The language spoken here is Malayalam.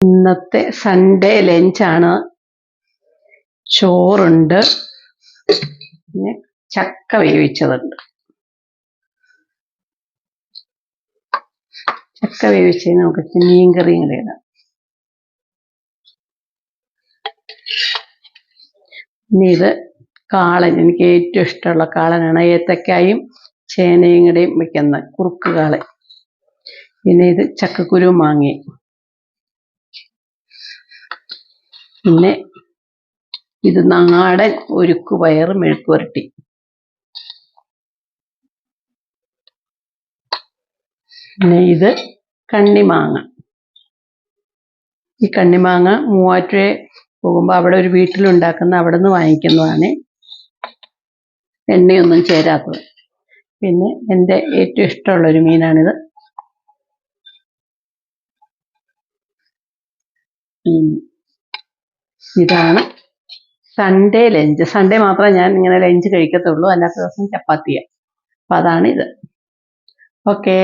ഇന്നത്തെ സൺഡേ ലഞ്ചാണ്. ചോറുണ്ട്, പിന്നെ ചക്ക വേവിച്ചതുണ്ട്. ചക്ക വേവിച്ചതിന് നമുക്ക് മീൻകറിയും കൂടെ ഇടാം. ഇനി ഇത് കാളൻ, എനിക്ക് ഏറ്റവും ഇഷ്ടമുള്ള കാളനാണ്. ഏത്തക്കായും ചേനയും കൂടെയും വെക്കുന്ന കുറുക്ക് കാളൻ. പിന്നെ ഇത് ചക്കക്കുരു മാങ്ങയും. പിന്നെ ഇത് നാടൻ ഉരുക്കുപയർ മെഴുക്കുവരട്ടി. പിന്നെ ഇത് കണ്ണിമാങ്ങ. ഈ കണ്ണിമാങ്ങ മൂവാറ്റുപുഴ പോകുമ്പോൾ അവിടെ ഒരു വീട്ടിലുണ്ടാക്കുന്ന, അവിടെ നിന്ന് വാങ്ങിക്കുന്നതാണ്, എണ്ണയൊന്നും ചേരാത്തത്. പിന്നെ എൻ്റെ ഏറ്റവും ഇഷ്ടമുള്ളൊരു മീനാണിത്. ഇതാണ് സൺഡേ ലഞ്ച്. സൺഡേ മാത്രമേ ഞാൻ ഇങ്ങനെ ലഞ്ച് കഴിക്കത്തുള്ളൂ, അല്ലാത്ത ദിവസം ചപ്പാത്തിയാണ്. അപ്പം അതാണ് ഇത്. ഓക്കേ.